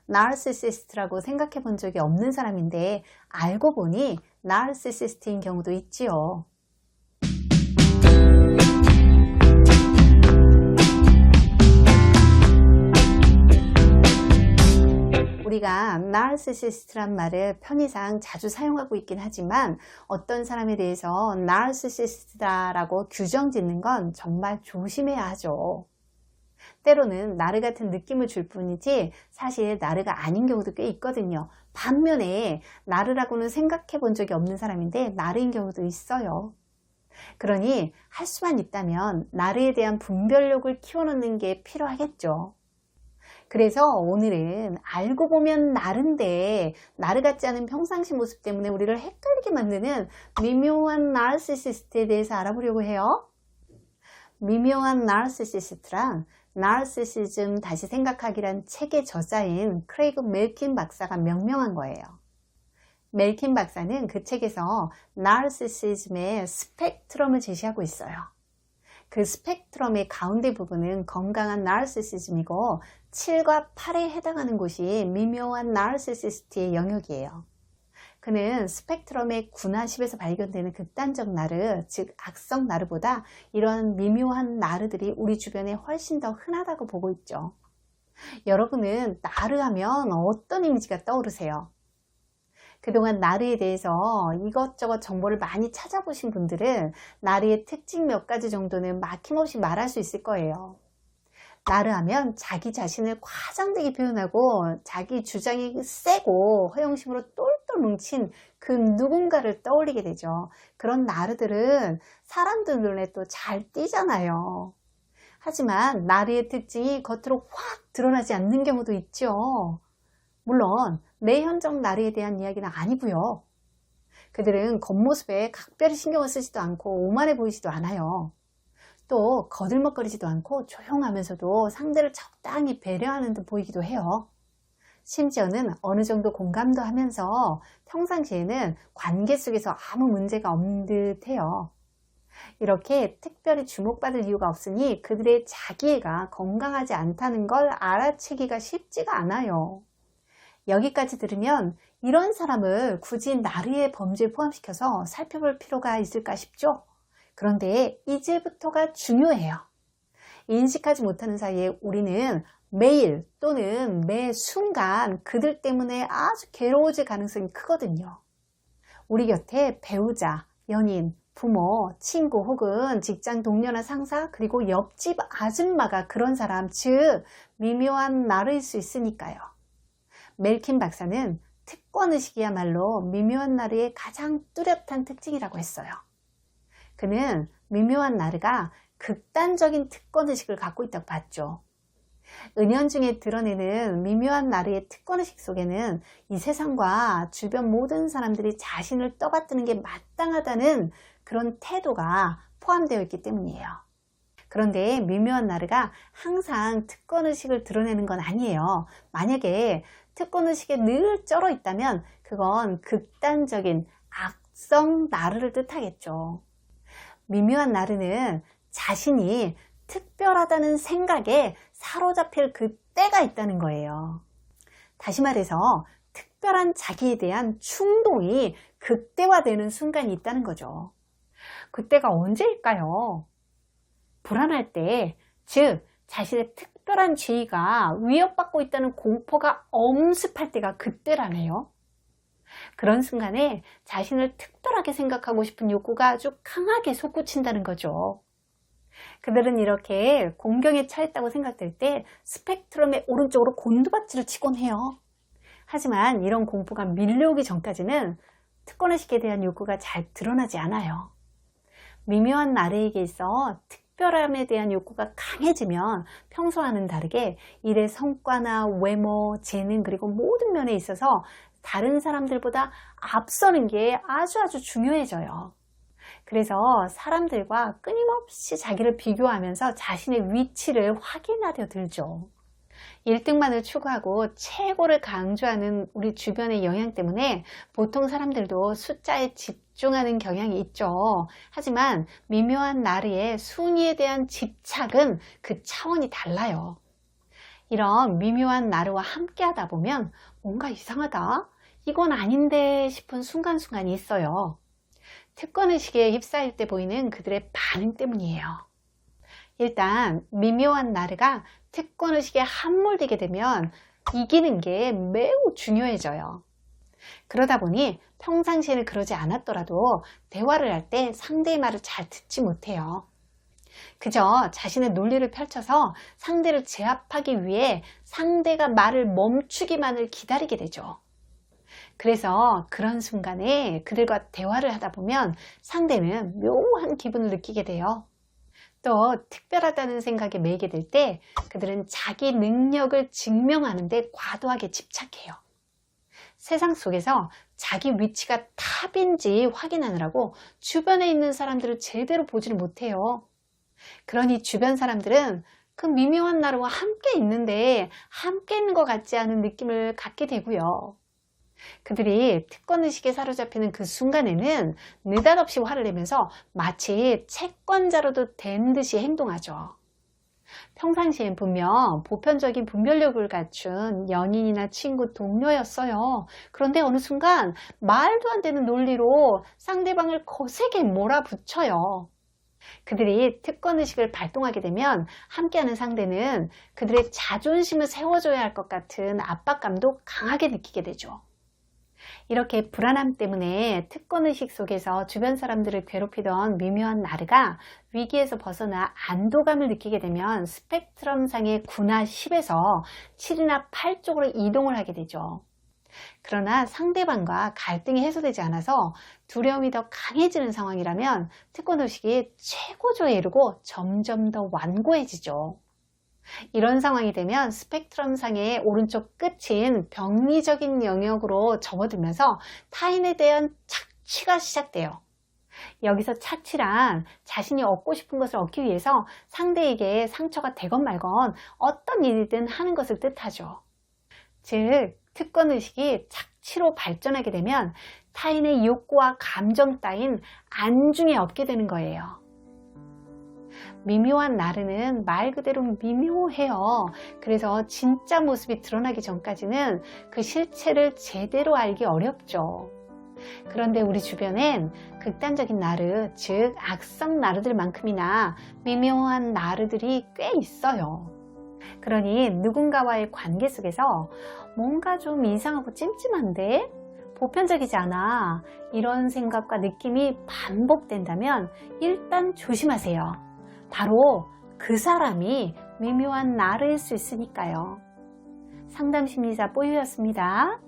나르시시스트라고 생각해 본 적이 없는 사람인데 알고 보니 나르시시스트인 경우도 있지요. 우리가 나르시시스트란 말을 편의상 자주 사용하고 있긴 하지만 어떤 사람에 대해서 나르시시스트다라고 규정 짓는 건 정말 조심해야 하죠. 때로는 나르 같은 느낌을 줄 뿐이지 사실 나르가 아닌 경우도 꽤 있거든요. 반면에 나르라고는 생각해 본 적이 없는 사람인데 나르인 경우도 있어요. 그러니 할 수만 있다면 나르에 대한 분별력을 키워놓는 게 필요하겠죠. 그래서 오늘은 알고 보면 나르인데 나르 같지 않은 평상시 모습 때문에 우리를 헷갈리게 만드는 미묘한 나르시시스트에 대해서 알아보려고 해요. 미묘한 나르시시스트란 나르시시즘 다시 생각하기란 책의 저자인 크레이그 멜킨 박사가 명명한 거예요. 멜킨 박사는 그 책에서 나르시시즘의 스펙트럼을 제시하고 있어요. 그 스펙트럼의 가운데 부분은 건강한 나르시시즘이고 7과 8에 해당하는 곳이 미묘한 나르시시스트의 영역이에요. 그는 스펙트럼의 9나 10에서 발견되는 극단적 나르, 즉 악성 나르보다 이런 미묘한 나르들이 우리 주변에 훨씬 더 흔하다고 보고 있죠. 여러분은 나르 하면 어떤 이미지가 떠오르세요? 그동안 나르에 대해서 이것저것 정보를 많이 찾아보신 분들은 나르의 특징 몇 가지 정도는 막힘없이 말할 수 있을 거예요. 나르 하면 자기 자신을 과장되게 표현하고 자기 주장이 세고 허영심으로 똘똘 뭉친 그 누군가를 떠올리게 되죠. 그런 나르들은 사람들 눈에 또 잘 띄잖아요. 하지만 나르의 특징이 겉으로 확 드러나지 않는 경우도 있죠. 물론 내현적 나르에 대한 이야기는 아니고요. 그들은 겉모습에 각별히 신경을 쓰지도 않고 오만해 보이지도 않아요. 또 거들먹거리지도 않고 조용하면서도 상대를 적당히 배려하는 듯 보이기도 해요. 심지어는 어느 정도 공감도 하면서 평상시에는 관계 속에서 아무 문제가 없는 듯 해요. 이렇게 특별히 주목받을 이유가 없으니 그들의 자기애가 건강하지 않다는 걸 알아채기가 쉽지가 않아요. 여기까지 들으면 이런 사람을 굳이 나르의 범죄에 포함시켜서 살펴볼 필요가 있을까 싶죠? 그런데 이제부터가 중요해요. 인식하지 못하는 사이에 우리는 매일 또는 매 순간 그들 때문에 아주 괴로워질 가능성이 크거든요. 우리 곁에 배우자, 연인, 부모, 친구 혹은 직장 동료나 상사 그리고 옆집 아줌마가 그런 사람, 즉 미묘한 나르일 수 있으니까요. 멜킨 박사는 특권의식이야말로 미묘한 나르의 가장 뚜렷한 특징이라고 했어요. 그는 미묘한 나르가 극단적인 특권의식을 갖고 있다고 봤죠. 은연중에 드러내는 미묘한 나르의 특권의식 속에는 이 세상과 주변 모든 사람들이 자신을 떠받드는 게 마땅하다는 그런 태도가 포함되어 있기 때문이에요. 그런데 미묘한 나르가 항상 특권의식을 드러내는 건 아니에요. 만약에 특권의식에 늘 쩔어 있다면 그건 극단적인 악성 나르를 뜻하겠죠. 미묘한 나르는 자신이 특별하다는 생각에 사로잡힐 그 때가 있다는 거예요. 다시 말해서 특별한 자기에 대한 충동이 극대화되는 순간이 있다는 거죠. 그때가 언제일까요? 불안할 때, 즉 자신의 특별한 지위가 위협받고 있다는 공포가 엄습할 때가 그때라네요. 그런 순간에 자신을 특별하게 생각하고 싶은 욕구가 아주 강하게 솟구친다는 거죠. 그들은 이렇게 공경에 처했다고 생각될 때 스펙트럼의 오른쪽으로 곤두박질을 치곤 해요. 하지만 이런 공포가 밀려오기 전까지는 특권의식에 대한 욕구가 잘 드러나지 않아요. 미묘한 나르에게 있어 특별함에 대한 욕구가 강해지면 평소와는 다르게 일의 성과나 외모, 재능 그리고 모든 면에 있어서 다른 사람들보다 앞서는 게 아주 중요해져요. 그래서 사람들과 끊임없이 자기를 비교하면서 자신의 위치를 확인하려 들죠. 1등만을 추구하고 최고를 강조하는 우리 주변의 영향 때문에 보통 사람들도 숫자에 집중하는 경향이 있죠. 하지만 미묘한 나르의 순위에 대한 집착은 그 차원이 달라요. 이런 미묘한 나르와 함께 하다 보면 뭔가 이상하다, 이건 아닌데 싶은 순간순간이 있어요. 특권의식에 휩싸일 때 보이는 그들의 반응 때문이에요. 일단 미묘한 나르가 특권의식에 함몰되게 되면 이기는 게 매우 중요해져요. 그러다 보니 평상시에는 그러지 않았더라도 대화를 할 때 상대의 말을 잘 듣지 못해요. 그저 자신의 논리를 펼쳐서 상대를 제압하기 위해 상대가 말을 멈추기만을 기다리게 되죠. 그래서 그런 순간에 그들과 대화를 하다 보면 상대는 묘한 기분을 느끼게 돼요. 또 특별하다는 생각에 매이게 될 때 그들은 자기 능력을 증명하는 데 과도하게 집착해요. 세상 속에서 자기 위치가 탑인지 확인하느라고 주변에 있는 사람들을 제대로 보지를 못해요. 그러니 주변 사람들은 그 미묘한 나르와 함께 있는데 함께 있는 것 같지 않은 느낌을 갖게 되고요. 그들이 특권의식에 사로잡히는 그 순간에는 느닷없이 화를 내면서 마치 채권자로도 된 듯이 행동하죠. 평상시엔 분명 보편적인 분별력을 갖춘 연인이나 친구, 동료였어요. 그런데 어느 순간 말도 안 되는 논리로 상대방을 거세게 몰아붙여요. 그들이 특권의식을 발동하게 되면 함께하는 상대는 그들의 자존심을 세워줘야 할 것 같은 압박감도 강하게 느끼게 되죠. 이렇게 불안함 때문에 특권의식 속에서 주변 사람들을 괴롭히던 미묘한 나르가 위기에서 벗어나 안도감을 느끼게 되면 스펙트럼상의 9나 10에서 7이나 8 쪽으로 이동을 하게 되죠. 그러나 상대방과 갈등이 해소되지 않아서 두려움이 더 강해지는 상황이라면 특권의식이 최고조에 이르고 점점 더 완고해지죠. 이런 상황이 되면 스펙트럼상의 오른쪽 끝인 병리적인 영역으로 접어들면서 타인에 대한 착취가 시작돼요. 여기서 착취란 자신이 얻고 싶은 것을 얻기 위해서 상대에게 상처가 되건 말건 어떤 일이든 하는 것을 뜻하죠. 즉, 특권의식이 착취로 발전하게 되면 타인의 욕구와 감정 따윈 안중에 없게 되는 거예요. 미묘한 나르는 말 그대로 미묘해요. 그래서 진짜 모습이 드러나기 전까지는 그 실체를 제대로 알기 어렵죠. 그런데 우리 주변엔 극단적인 나르, 즉 악성 나르들만큼이나 미묘한 나르들이 꽤 있어요. 그러니 누군가와의 관계 속에서 뭔가 좀 이상하고 찜찜한데? 보편적이지 않아. 이런 생각과 느낌이 반복된다면 일단 조심하세요. 바로 그 사람이 미묘한 나르일 수 있으니까요. 상담심리사 뽀유였습니다.